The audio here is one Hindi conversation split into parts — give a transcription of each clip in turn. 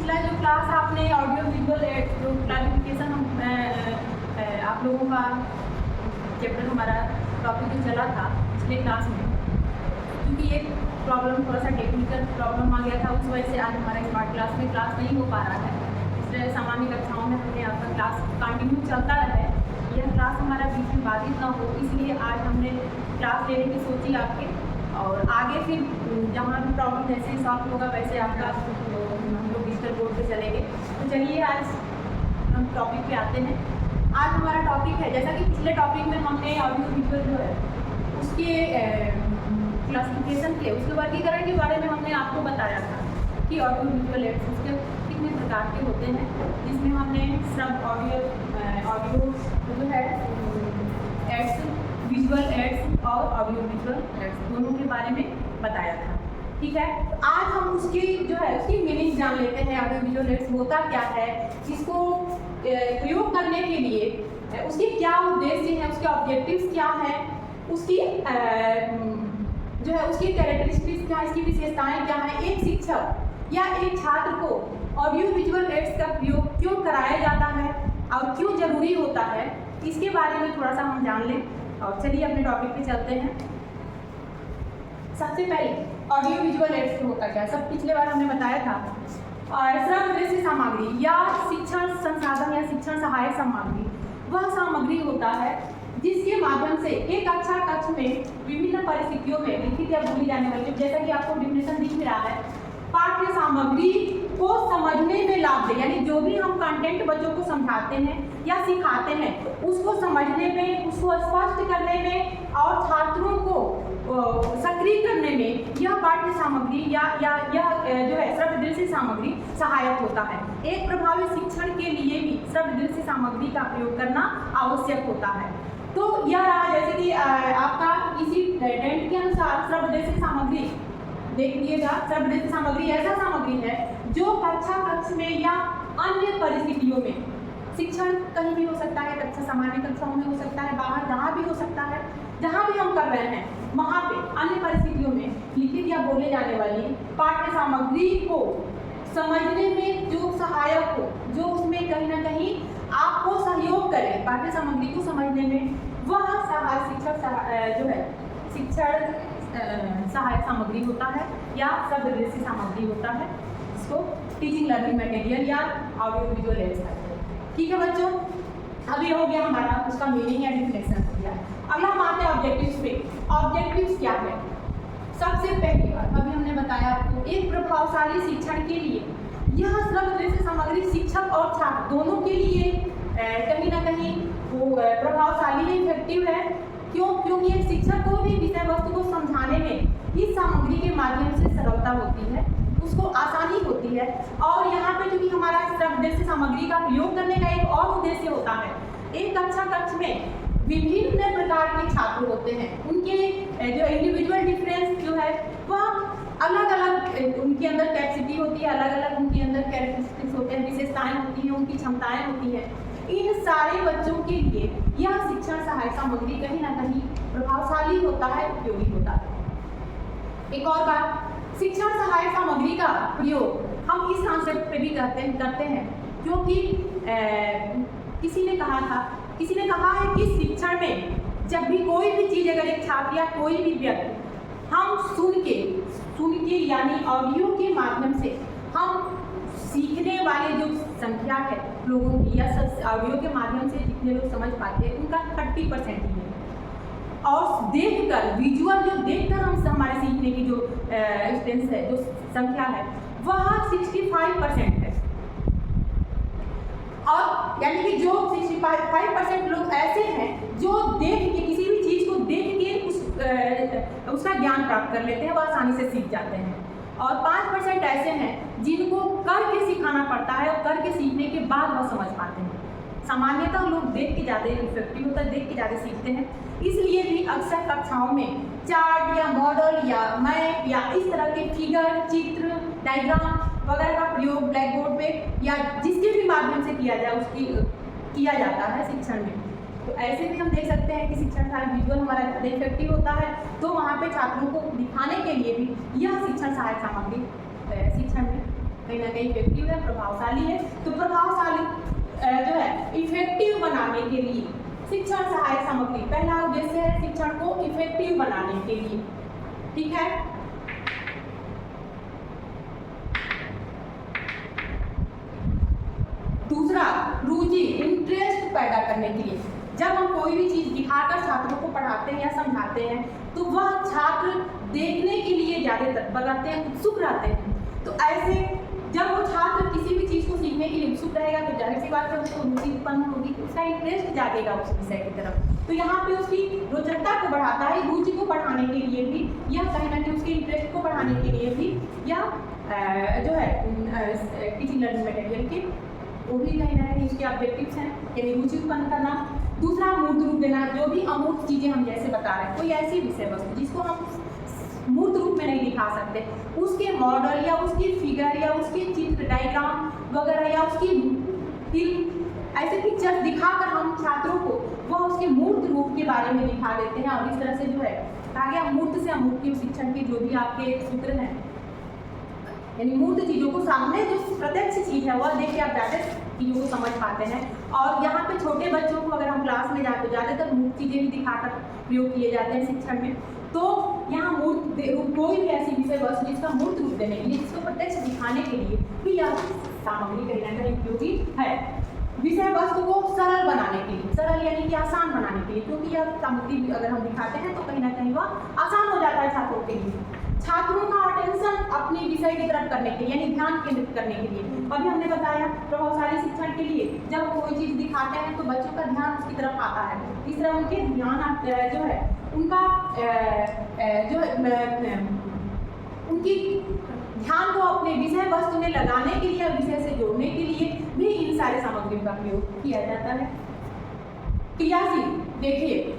पिछला जो क्लास आपने ऑडियो विजुअल जो क्लासिफिकेशन आप लोगों का चैप्टर हमारा टॉपिक जो चला था पिछले क्लास में, क्योंकि ये प्रॉब्लम थोड़ा सा टेक्निकल प्रॉब्लम आ गया था, उस वजह से आज हमारा स्मार्ट क्लास में क्लास नहीं हो पा रहा है। इसलिए सामान्य कक्षाओं में हमने आपका क्लास कंटिन्यू चलता रहे, यह क्लास हमारा बीच में बाधित ना हो, इसलिए आज हमने क्लास लेने की सोची आपके, और आगे फिर जहाँ भी प्रॉब्लम जैसे सॉल्व होगा वैसे आपका हम लोग डिजिटल बोर्ड पे चलेंगे। तो चलिए आज हम टॉपिक पे आते हैं। आज हमारा टॉपिक है, जैसा कि पिछले टॉपिक में हमने ऑडियो विजुअल जो है उसके क्लासिफिकेशन के उसके वर्गीकरण के बारे में हमने आपको बताया था कि ऑडियो विजुअल एड्स उसके कितने प्रकार के होते हैं, जिसमें हमने सब ऑडियो जो है एड्स, विजुअल एड्स और ऑडियो विजुअल एड्स दोनों के बारे में बताया था। ठीक है, तो आज हम उसकी जो है उसकी मीनिंग जान लेते हैं। ऑडियो विजुअल एड्स होता क्या है, इसको प्रयोग करने के लिए उसके क्या उद्देश्य हैं, उसके ऑब्जेक्टिव्स क्या हैं, उसकी जो है उसकी कैरेक्टरिस्टिक्स क्या, इसकी विशेषताएं क्या हैं, एक शिक्षक या एक छात्र को ऑडियो विजुअल एड्स का प्रयोग क्यों कराया जाता है और क्यों जरूरी होता है, इसके बारे में थोड़ा सा हम जान लें। और चलिए अपने टॉपिक पे चलते हैं। सबसे पहले ऑडियो विजुअल एड्स होता क्या है, सब पिछले बार हमने बताया था। और श्रव्य सामग्री या शिक्षण संसाधन या शिक्षण सहायक सामग्री वह सामग्री होता है जिसके माध्यम से एक कक्षा कक्ष में विभिन्न परिस्थितियों में लिखित या बोली जाने वाली, जैसा कि आपको डिफिनेशन दिख रहा है, पाठ्य सामग्री को समझने में लाभ दे, यानी जो भी हम कंटेंट बच्चों को समझाते हैं या सिखाते हैं उसको समझने में, उसको स्पष्ट करने में और छात्रों को सक्रिय करने में यह पाठ्य सामग्री या जो है श्रव्य सामग्री सहायक होता है। एक प्रभावी शिक्षण के लिए भी श्रव्य सामग्री का प्रयोग करना आवश्यक होता है। तो यह रहा, जैसे कि आपका इसी टेंट के अनुसार श्रव्य सामग्री देख लीजिएगा। श्रव्य सामग्री ऐसा सामग्री है जो कक्षा कक्ष में या अन्य परिस्थितियों में, शिक्षण कहीं भी हो सकता है, कक्षा सामान्य कक्षाओं में हो सकता है, बाहर जहाँ भी हो सकता है, जहाँ भी हम कर रहे हैं वहाँ पे अन्य परिस्थितियों में लिखित या बोले जाने वाली पाठ्य सामग्री को समझने में जो सहायक हो, जो उसमें कहीं ना कहीं आपको सहयोग करे पाठ्य सामग्री को समझने में, वह शिक्षण जो है शिक्षण सहायक सामग्री होता है या श्रव्य सामग्री होता है, इसको टीचिंग लर्निंग मटेरियल या ऑडियो विजुअल एड्स कहते हैं। ठीक है बच्चों, अब ये हो गया हमारा उसका मीनिंग या डिफिनेशन हो गया। अगला हम आते हैं ऑब्जेक्टिव्स पे। ऑब्जेक्टिव्स क्या है? सबसे पहली बात अभी हमने बताया आपको, एक प्रभावशाली शिक्षण के लिए यह श्रव्य सामग्री शिक्षक और छात्र दोनों के लिए कहीं ना कहीं वो प्रभावशाली है, इफेक्टिव है। क्यों? क्योंकि एक शिक्षक को भी विषय वस्तु को समझाने में इस सामग्री के माध्यम से सरलता होती है, उसको आसानी होती है। और यहाँ पे क्योंकि हमारा श्रव्य सामग्री का प्रयोग करने का एक और उद्देश्य होता है, एक कक्षा कक्ष में विभिन्न प्रकार के छात्र होते हैं, उनके जो इंडिविजुअल डिफरेंस जो है वह अलग अलग उनके अंदर कैपेसिटी होती है, अलग अलग उनके अंदर कैरेक्टरिस्टिक्स होते हैं, विशेषताएं होती हैं, उनकी क्षमताएं होती हैं। इन सारे बच्चों के लिए यह शिक्षण सहायक सामग्री कहीं ना कहीं प्रभावशाली होता है, उपयोगी होता है। एक और बात, शिक्षण सहायक सामग्री का प्रयोग हम इस कॉन्सेप्ट पे भी करते हैं क्योंकि किसी ने कहा है कि शिक्षण में जब भी कोई भी चीज़, अगर एक छात्र या कोई भी व्यक्ति हम सुन के यानी ऑडियो के माध्यम से हम सीखने वाले जो संख्या है लोगों की, या ऑडियो के माध्यम से जितने लोग समझ पाते हैं उनका 30% ही है। और देखकर विजुअल जो देखकर हम हमारे सीखने की जो स्ट्रेंथ है, जो संख्या है, वह 65% है। और यानी कि जो 65% लोग ऐसे हैं जो देख के, किसी भी चीज़ को देख के उसका ज्ञान प्राप्त कर लेते हैं, वह आसानी से सीख जाते हैं। और 5% ऐसे हैं जिनको करके सिखाना पड़ता है और करके सीखने के बाद वह समझ पाते हैं। सामान्यतः लोग देख के ज़्यादा इफेक्टिव होता है, देख के ज़्यादा सीखते हैं। इसलिए भी अक्सर कक्षाओं में चार्ट या मॉडल या मैप या इस तरह के फिगर, चित्र, डायग्राम वगैरह का प्रयोग ब्लैक बोर्ड पे या जिसके भी माध्यम से किया जाता है शिक्षण में। तो ऐसे भी हम देख सकते हैं कि शिक्षण सहायक विजुअल हमारा ज़्यादा इफेक्टिव होता है, तो वहाँ पे छात्रों को दिखाने के लिए भी यह शिक्षण सहायक सामग्री शिक्षण में कहीं ना कहीं इफेक्टिव है, प्रभावशाली है। तो प्रभावशाली जो है इफेक्टिव बनाने के लिए शिक्षण सहायक सामग्री, पहला उद्देश्य है शिक्षण को इफेक्टिव बनाने के लिए, ठीक है। दूसरा, रुचि, इंटरेस्ट पैदा करने के लिए। जब हम कोई भी चीज दिखाकर छात्रों को पढ़ाते हैं या समझाते हैं तो वह छात्र देखने के लिए ज्यादा तत्पर रहते हैं, उत्सुक रहते हैं। तो ऐसे जब वो छात्र किसी भी चीज को सीखने के लिए उत्सुक रहेगा तो जाहिर सी बात है उसको रुचि उत्पन्न होगी, उसका इंटरेस्ट जागेगा उस विषय की तरफ। तो यहाँ पे उसकी रोचकता को बढ़ाता है, रुचि को बढ़ाने के लिए भी, या कहीं ना कहीं उसके इंटरेस्ट को बढ़ाने के लिए भी, या जो है टीचिंग लर्निंग मटेरियल के वो भी कहीं ना कहीं उसके ऑब्जेक्टिव्स हैं, यानी रुचि उत्पन्न करना। दूसरा, मूर्त रूप देना। जो भी अमूर्त चीजें हम जैसे बता रहे हैं, कोई ऐसी विषय वस्तु जिसको हम मूर्त रूप में नहीं दिखा सकते, उसके मॉडल या उसकी फिगर या उसके चित्र, डायग्राम वगैरह या उसकी फिल्म, ऐसे पिक्चर्स दिखाकर हम छात्रों को वह उसके मूर्त रूप के बारे में दिखा देते हैं। और इस तरह से जो है आगे मूर्त से अमूर्त शिक्षण के जो भी आपके सूत्र हैं, यानी मूर्त चीजों को सामने जो प्रत्यक्ष चीज है वह देख के आप ज्यादा चीजों को समझ पाते हैं। और यहाँ पे छोटे बच्चों को अगर हम क्लास में जाते तो ज्यादातर मूर्त चीजें भी दिखाकर प्रयोग किए जाते हैं शिक्षण में। तो यहाँ मूर्त रूप, कोई भी ऐसी विषय वस्तु जिसका मूर्त रूप देने के लिए, जिसको प्रत्यक्ष दिखाने के लिए भी यह सामग्री कहीं ना कहीं उपयोगी है। विषय वस्तु को सरल बनाने के लिए, सरल यानी कि आसान बनाने के लिए, क्योंकि यह सामग्री अगर हम दिखाते हैं तो कहीं ना कहीं वह आसान हो जाता है छात्रों के लिए। छात्रों का अटेंशन अपने विषय की तरफ करने के लिए, यानी ध्यान केंद्रित करने के लिए। अभी हमने बताया प्रभावशाली शिक्षण के लिए जब कोई चीज दिखाते हैं तो बच्चों का ध्यान उसकी तरफ आता है। इस तरह उनके ध्यान जो है उनका जो है उनकी ध्यान को अपने विषय वस्तु में लगाने के लिए, विषय से जोड़ने के लिए भी इन सारे सामग्रियों का प्रयोग किया जाता है। क्रियाशील, देखिए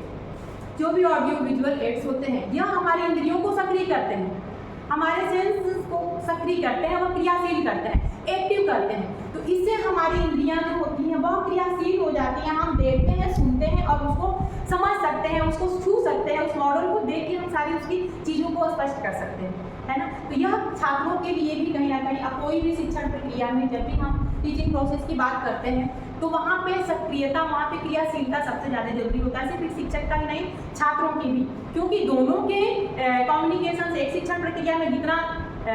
जो भी ऑडियो विजुअल एड्स होते हैं यह हमारे इंद्रियों को सक्रिय करते हैं, हमारे सेंसेस को सक्रिय करते हैं, वह क्रियाशील करते हैं, एक्टिव करते हैं। तो इससे हमारी इंद्रियां जो होती हैं वह क्रियाशील हो जाती हैं। हम देखते हैं, सुनते हैं और उसको समझ सकते हैं, उसको छू सकते हैं, उस मॉडल को देख के हम सारी उसकी चीज़ों को स्पष्ट कर सकते हैं, है ना। तो यह छात्रों के लिए भी कहीं ना कहीं, अब कोई भी शिक्षण प्रक्रिया में जब भी हम टीचिंग प्रोसेस की बात करते हैं तो वहाँ पे सक्रियता, वहाँ पे क्रियाशीलता सबसे ज़्यादा जरूरी होता है, सिर्फ शिक्षक का ही नहीं छात्रों की भी, क्योंकि दोनों के कम्युनिकेशन से एक शिक्षण प्रक्रिया में जितना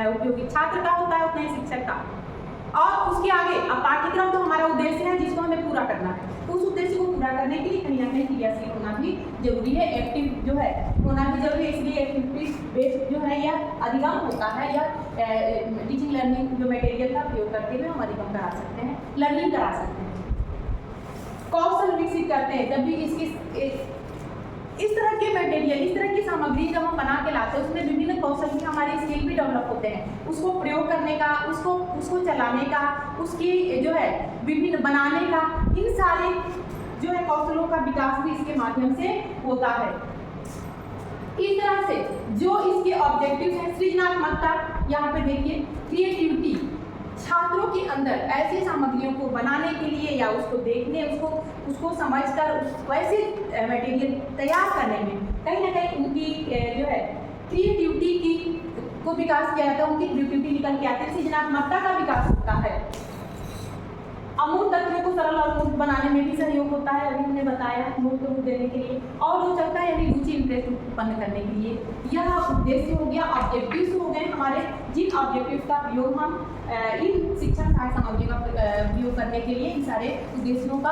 उपयोगी छात्र का होता है उतना ही शिक्षक का। और उसके आगे अब पाठ्यक्रम तो हमारा उद्देश्य है जिसको हमें पूरा करना है, उस उद्देश्य को पूरा करने के लिए कहीं ना कहीं क्रियाशील होना भी जरूरी है, एक्टिव जो है होना भी जरूरी है। इसलिए एक्टिविटी बेस्ड जो है यह अधिगम होता है, या टीचिंग लर्निंग जो मटेरियल का प्रयोग करके भी हम अधिगम करा सकते हैं, लर्निंग करा सकते हैं। कौशल विकसित करते हैं, जब भी इस तरह के मटेरियल, इस तरह की सामग्री जब हम बना के लाते हैं उसमें विभिन्न कौशल की हमारे स्किल भी डेवलप होते हैं, उसको प्रयोग करने का, उसको चलाने का, उसकी जो है विभिन्न बनाने का, इन सारे जो है कौशलों का विकास भी इसके माध्यम से होता है। इस तरह से जो इसके ऑब्जेक्टिव हैं, सृजनात्मकता, यहाँ पे देखिए क्रिएटिविटी, छात्रों के अंदर ऐसी सामग्रियों को बनाने के लिए या उसको देखने, उसको समझकर वैसे मटेरियल तैयार करने में कहीं ना कहीं उनकी जो है क्रिएटिविटी की को विकास किया जाता है, उनकी क्रिएटिविटी निकल के आती है, सृजनात्मकता का विकास होता है। अमूर्त तत्वों को सरल और मूर्त बनाने में भी सहयोग होता है, अभी हमने बताया, मूर्त रूप देने के लिए, और रोचकता यानी रुचि, इंटरेस्ट उत्पन्न करने के लिए। यह उद्देश्य हो गया, ऑब्जेक्टिव्स हो गए हमारे, जिन ऑब्जेक्टिव्स का प्रयोग हम इन शिक्षण सहायक सामग्री का प्रयोग करने के लिए, इन सारे उद्देश्यों का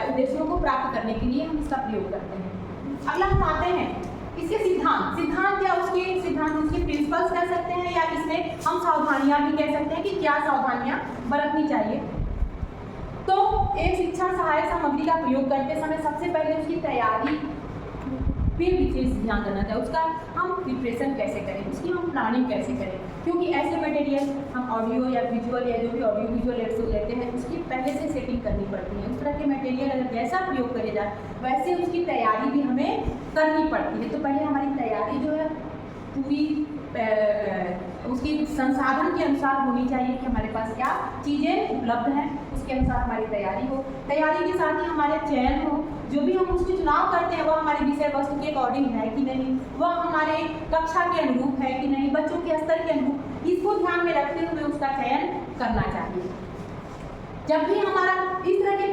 उद्देश्यों को प्राप्त करने के लिए हम इसका प्रयोग करते हैं। अगला हम आते हैं इसके सिद्धांत या उसके प्रिंसिपल्स कह सकते हैं, या इसमें हम सावधानियां भी कह सकते हैं कि क्या सावधानियां बरतनी चाहिए। तो एक शिक्षण सहायक सामग्री का प्रयोग करते समय सबसे पहले उसकी तैयारी पे विशेष ध्यान देना चाहिए, उसका हम प्रिपरेशन कैसे करें, उसकी हम प्लानिंग कैसे करें, क्योंकि ऐसे मटेरियल हम ऑडियो या विजुअल या जो भी ऑडियो विजुअल एड्स लेते हैं उसकी पहले से सेटिंग करनी पड़ती है। उस तरह के मटेरियल अगर जैसा प्रयोग करे जाए वैसे उसकी तैयारी भी हमें करनी पड़ती है। तो पहले हमारी तैयारी जो है पूरी उसकी संसाधन के अनुसार होनी चाहिए कि हमारे पास क्या चीज़ें उपलब्ध हैं, उसके अनुसार हमारी तैयारी हो। तैयारी के साथ ही हमारे चयन हो, जो भी हम उसको चुनाव करते हैं वह हमारे विषय वस्तु के अकॉर्डिंग है कि नहीं, वह हमारे कक्षा के अनुरूप है कि नहीं, बच्चों के स्तर के अनुरूप, इसको ध्यान में रखते हुए उसका चयन करना चाहिए। जब भी हमारा इस तरह के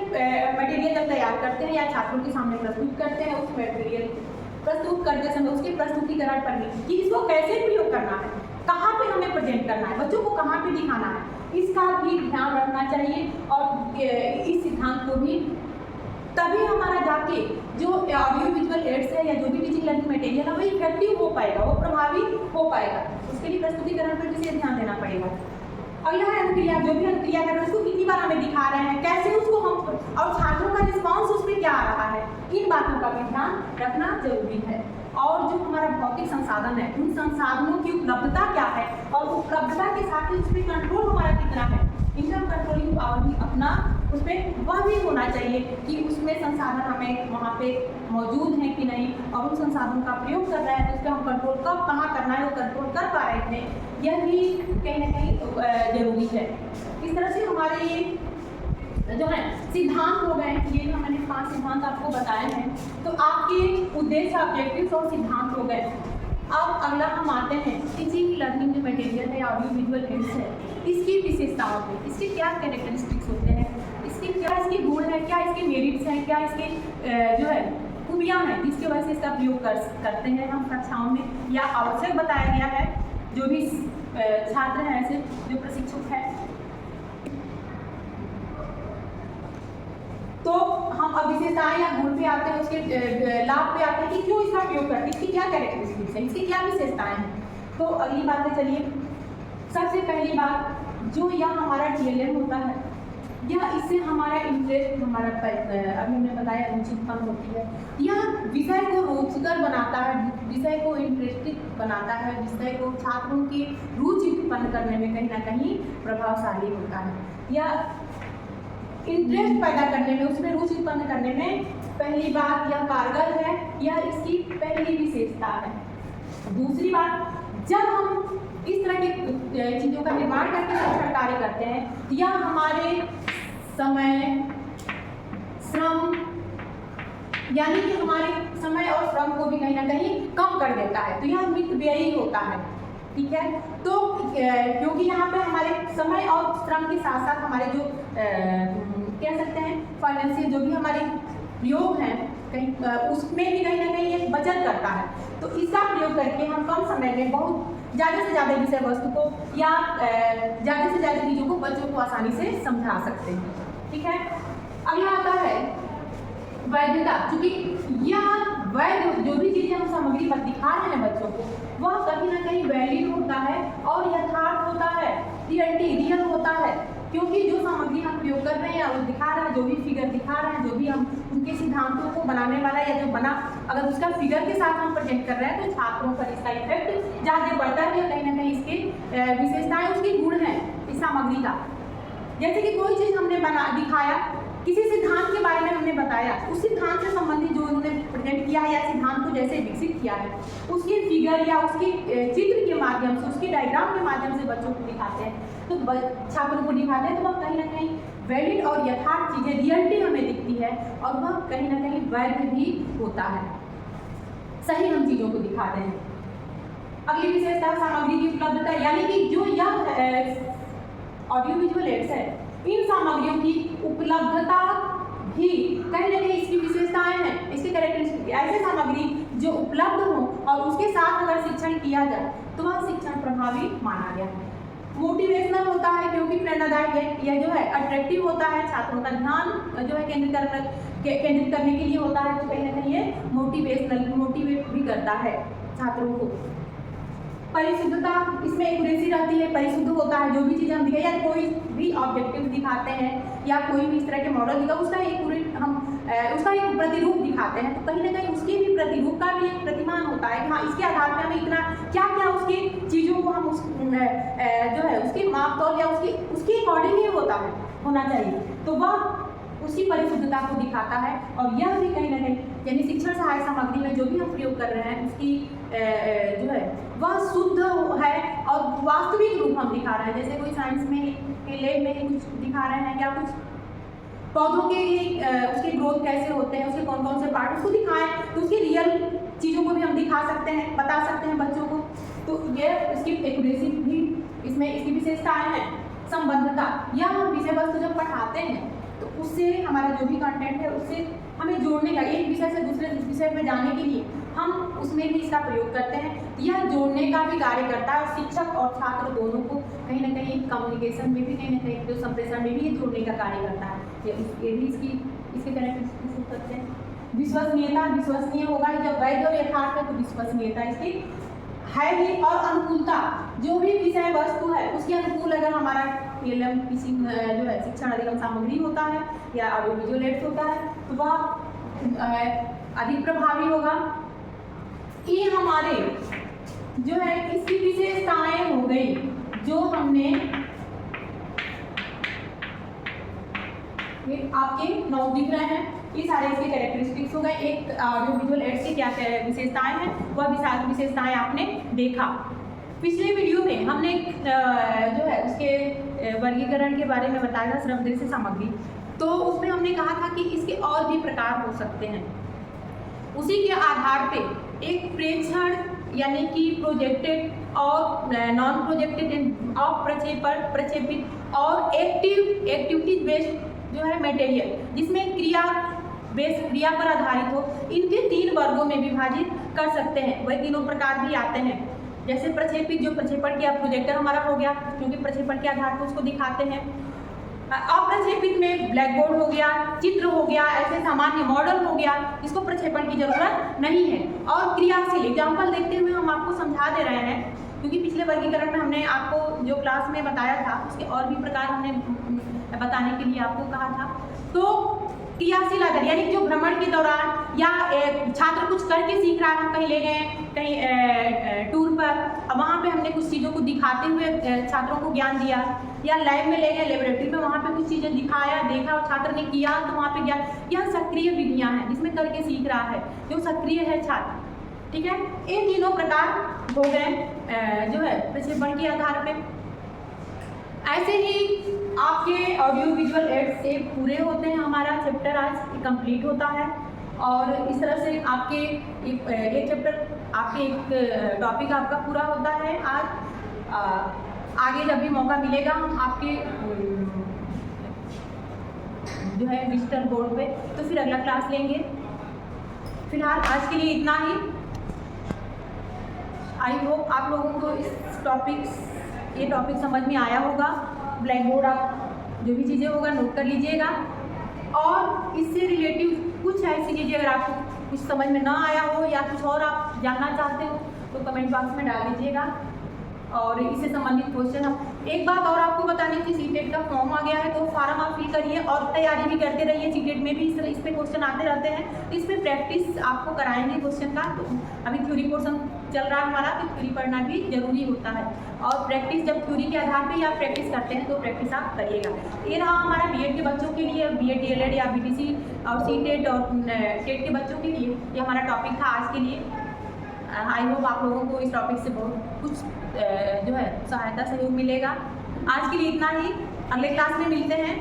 मटेरियल जब तैयार करते हैं या छात्रों के सामने प्रस्तुत करते हैं, उस मटेरियल प्रस्तुत करते समय उसके प्रस्तुतिकरण पर भी कि इसको कैसे प्रयोग करना है, कहाँ पे हमें प्रेजेंट करना है, बच्चों को कहाँ पे दिखाना है, इसका भी ध्यान रखना चाहिए। और इस सिद्धांत को भी तभी हमारा जाके जो ऑडियो विजुअल एड्स है या जो भी टीचिंग लर्निंग मटेरियल है वो इफेक्टिव हो पाएगा, वो प्रभावी हो पाएगा। उसके लिए प्रस्तुतिकरण पर विशेष ध्यान देना पड़ेगा। अगला है अनुक्रिया। जो भी अनुक्रिया कर रहे हैं उसको कितनी बार हमें दिखा रहे हैं, कैसे उसको हम, और छात्रों का रिस्पॉन्स उस पर क्या आ रहा है, इन बातों का भी ध्यान रखना जरूरी है। और जो हमारा भौतिक संसाधन है, उन संसाधनों की उपलब्धता क्या है और उपलब्धता के साथ ही उस पर कंट्रोल हमारा कितना है, इनकम कंट्रोलिंग पावर भी अपना उस पर वह भी होना चाहिए कि उसमें संसाधन हमें वहाँ पे मौजूद हैं कि नहीं, और उन संसाधनों का प्रयोग कर रहे हैं तो उस पर हम कंट्रोल कब कहाँ करना है वो कंट्रोल कर पा रहे थे, यह भी कहीं ना कहीं जरूरी है। इस तरह से हमारे ये जो है सिद्धांत हो गए, ये जो मैंने 5 सिद्धांत आपको बताए हैं, तो आपके उद्देश्य, ऑब्जेक्टिव्स और सिद्धांत हो गए। अब अगला हम आते हैं टीचिंग लर्निंग जो मटेरियल है, ऑडियो विजुअल एड्स है, इसकी विशेषताओं पे, इसके क्या कैरेक्टरिस्टिक्स होते हैं, इसके क्या इसके गुण हैं, क्या इसके मेरिट्स हैं, क्या इसके जो है खूबियाँ हैं जिसकी वजह से इसका प्रयोग करते हैं हम कक्षाओं में, या आवश्यक बताया गया है जो भी छात्र हैं ऐसे जो प्रशिक्षक हैं। तो हम अब विशेषताएं या गुण पे आते हैं, उसके लाभ पे आते हैं कि क्यों इसका प्रयोग करते हैं, इसकी क्या कैरेक्टरिस्टिक्स है, इसकी क्या विशेषताएं हैं। तो अगली बात पे चलिए। सबसे पहली बात, जो यह हमारा TLM होता है, यह इससे हमारा इंटरेस्ट, हमारा अभी हमने बताया रुचि उत्पन्न होती है, यह विषय को रोचकर बनाता है, विषय को इंटरेस्टिंग बनाता है, विषय को छात्रों की रुचि उत्पन्न करने में कहीं ना कहीं प्रभावशाली होता है। यह इंटरेस्ट पैदा करने में, उसमें रुचि उत्पन्न करने में पहली बात यह कारगर है, यह इसकी पहली विशेषता है। दूसरी बात, जब हम इस तरह की चीज़ों का निर्माण करके शिक्षण कार्य करते हैं, यह हमारे समय, श्रम, यानी कि हमारे समय और श्रम को भी कहीं ना कहीं कम कर देता है, तो यह मितव्ययी होता है। ठीक है, तो क्योंकि यहाँ पे हमारे समय और श्रम के साथ साथ हमारे जो कह सकते हैं फाइनेंशियल जो भी हमारे प्रयोग हैं कहीं उसमें भी कहीं ना कहीं एक बचत करता है। तो इसका प्रयोग करके हम कम समय में बहुत ज़्यादा से ज़्यादा विषय वस्तु को या ज़्यादा से ज़्यादा चीज़ों को बच्चों को आसानी से समझा सकते हैं। ठीक है, अगला आता है वैधता। क्योंकि यह वैध जो भी चीज़ें हम सामग्री पर दिखा रहे हैं बच्चों को, वह कहीं ना कहीं वैलिड होता है और यथार्थ होता है, रियल होता है। क्योंकि जो सामग्री हम प्रयोग कर रहे हैं और दिखा रहे हैं, जो भी फिगर दिखा रहे हैं, जो भी हम उनके सिद्धांतों को बनाने वाला या जो बना, अगर उसका फिगर के साथ हम प्रेजेंट कर रहे हैं तो छात्रों पर इसका इफेक्ट ज़्यादा बढ़ता है। कहीं ना कहीं इसके विशेषताएं, उसकी गुण है इस सामग्री का। जैसे कि कोई चीज़ हमने दिखाया, किसी सिद्धांत के बारे में हमने बताया, उस सिद्धांत से संबंधित जो उन्होंने प्रेजेंट किया है या सिद्धांत को जैसे विकसित किया है, उसके फिगर या उसके चित्र के माध्यम से, उसके डायग्राम के माध्यम से बच्चों को दिखाते हैं, तो छात्रों को दिखाते हैं, तो वह कहीं ना कहीं वैलिड और यथार्थ चीज़ें, रियलिटी हमें दिखती है और वह कहीं ना कहीं वैध भी होता है, सही हम चीज़ों को दिखाते हैं। अगली विशेषता सामग्री की उपलब्धता, यानी कि जो यह ऑडियो विजुअल एड्स है, इन सामग्रियों की उपलब्धता भी कहीं ना कहीं इसकी विशेषताएं हैं, इसके कैरेक्टरिस्टिक। ऐसे सामग्री जो उपलब्ध हो और उसके साथ अगर शिक्षण किया जाए तो वह शिक्षण प्रभावी माना गया है। मोटिवेशनल होता है क्योंकि प्रेरणादायक है, यह जो है अट्रैक्टिव होता है, छात्रों का ध्यान जो है केंद्रित करने के लिए होता है, तो कहीं ना कहीं ये मोटिवेट भी करता है छात्रों को। परिशुद्धता, इसमें एक्यूरेसी रहती है, परिशुद्ध होता है, जो भी चीज़ हम दिखाए या कोई भी ऑब्जेक्टिव दिखाते हैं या कोई भी इस तरह के मॉडल दिखा, उसका एक्यूरेट हम उसका एक प्रतिरूप दिखाते हैं, तो कहीं ना कहीं उसके भी प्रतिरूप का भी एक प्रतिमान होता है कि हाँ इसके आधार पर हमें इतना क्या क्या उसकी चीज़ों को हम उस जो है उसकी माप तौल या उसके अकॉर्डिंग ही होना चाहिए, तो वह उसकी परिशुद्धता को दिखाता है। और यह भी कहीं ना कहीं, यानी शिक्षण सहायक सामग्री में जो भी हम प्रयोग कर रहे हैं उसकी जो है वह शुद्ध है और वास्तविक रूप हम दिखा रहे हैं। जैसे कोई साइंस में लैब में कुछ दिखा रहे हैं या कुछ पौधों के उसके ग्रोथ कैसे होते हैं, उसके कौन कौन से पार्ट उसको दिखाएं, तो उसकी रियल चीज़ों को भी हम दिखा सकते हैं, बता सकते हैं बच्चों को। तो ये इसकी एक्यूरेसी भी इसमें इसकी विशेषताएं हैं। संबद्धता, या हम विषय वस्तु जब पढ़ाते हैं तो उससे हमारा जो भी कंटेंट है उससे हमें जोड़ने का, एक विषय से दूसरे विषय में जाने के लिए हम उसमें भी इसका प्रयोग करते हैं। यह जोड़ने का भी कार्य करता है और शिक्षक और छात्र दोनों को कहीं ना कहीं कम्युनिकेशन में भी, कहीं ना कहीं जो संप्रेषण में भी ये जोड़ने का कार्य करता है। ये भी इसके कैरेक्टरिस्टिक्स हो सकते हैं। विश्वसनीयता, विश्वसनीय होगा जब वैध और यथार्थ है तो विश्वसनीयता इसकी है ही। और अनुकूलता, जो भी विषय वस्तु है उसके अनुकूल अगर हमारा एलएम किसी जो है शिक्षण अधिगम सामग्री होता है या ऑडियो विजुअल एड्स होता है तो वह अधिक प्रभावी होगा। ये हमारे जो है इसकी विशेषताएं हो गई जो हमने आपके 9 दिख रहे हैं, ये सारे इसके कैरेक्टरिस्टिक्स हो गए। एक ऑडियो विजुअल एड्स की क्या विशेषताएं हैं वह विशेषताएं आपने देखा। पिछले वीडियो में हमने जो है उसके वर्गीकरण के बारे में बताया था, श्रवदृश्य सामग्री, तो उसमें हमने कहा था कि इसके और भी प्रकार हो सकते हैं। उसी के आधार पे एक प्रेक्षण यानी कि प्रोजेक्टेड और नॉन प्रोजेक्टेड और प्रक्षेपित और एक्टिविटी बेस्ड जो है मटेरियल जिसमें क्रिया पर आधारित हो, इनके 3 वर्गों में विभाजित कर सकते हैं। वही तीनों प्रकार भी आते हैं। जैसे प्रक्षेपित, जो प्रक्षेपण किया, प्रोजेक्टर हमारा हो गया क्योंकि प्रक्षेपण के आधार पर उसको दिखाते हैं। अप्रक्षेपित में ब्लैक बोर्ड हो गया, चित्र हो गया, ऐसे सामान्य मॉडल हो गया, इसको प्रक्षेपण की जरूरत नहीं है। और क्रियाशील एग्जाम्पल देखते हुए हम आपको समझा दे रहे हैं क्योंकि पिछले वर्गीकरण में हमने आपको जो क्लास में बताया था उसके और भी प्रकार हमने बताने के लिए आपको कहा था। तो क्रियाशील आधार यानी जो भ्रमण के दौरान या छात्र कुछ करके सीख रहा है, हम कहीं ले गए कहीं टूर पर, अब वहाँ पे हमने कुछ चीज़ों को दिखाते हुए छात्रों को ज्ञान दिया, या लैब में ले गए, लेबोरेटरी में वहाँ पे कुछ चीज़ें दिखाया, देखा और छात्र ने किया तो वहाँ पे ज्ञान। यह सक्रिय विधियाँ हैं जिसमें करके सीख रहा है, जो सक्रिय है छात्र। ठीक है, इन तीनों प्रकार हो गए जो है प्रक्षेपण के आधार पे। ऐसे ही आपके ऑडियो विजुअल एड्स से पूरे होते हैं, हमारा चैप्टर आज कंप्लीट होता है। और इस तरह से आपके एक चैप्टर, आपके एक टॉपिक आपका पूरा होता है आज। आगे जब भी मौका मिलेगा हम आपके जो है डिजिटल बोर्ड पे तो फिर अगला क्लास लेंगे। फिलहाल आज के लिए इतना ही। आई होप आप लोगों को ये टॉपिक समझ में आया होगा। ब्लैक बोर्ड आप जो भी चीज़ें होगा नोट कर लीजिएगा, और इससे रिलेटिव कुछ ऐसी चीज़ें अगर आपको कुछ समझ में ना आया हो या कुछ और आप जानना चाहते हो तो कमेंट बॉक्स में डाल दीजिएगा। और इससे संबंधित क्वेश्चन, एक बात और आपको बतानी थी, सीटेट का फॉर्म आ गया है तो फॉर्म आप फिल करिए और तैयारी भी करते रहिए। सीटेट में भी इस पे क्वेश्चन आते रहते हैं, इसमें प्रैक्टिस आपको कराएंगे क्वेश्चन का। तो अभी थ्योरी पोर्शन चल रहा है हमारा, तो थ्योरी पढ़ना भी जरूरी होता है। और प्रैक्टिस जब थ्योरी के आधार पर ही आप प्रैक्टिस करते हैं तो प्रैक्टिस आप करिएगा। ये रहा हमारा बीएड के बच्चों के लिए, बीएड डीएलएड या बीटीसी और सीटेट और टेट के बच्चों के लिए ये हमारा टॉपिक था आज के लिए। आई होप आप लोगों को इस टॉपिक से बहुत कुछ जो है सहायता सहयोग मिलेगा। आज के लिए इतना ही, अगले क्लास में मिलते हैं।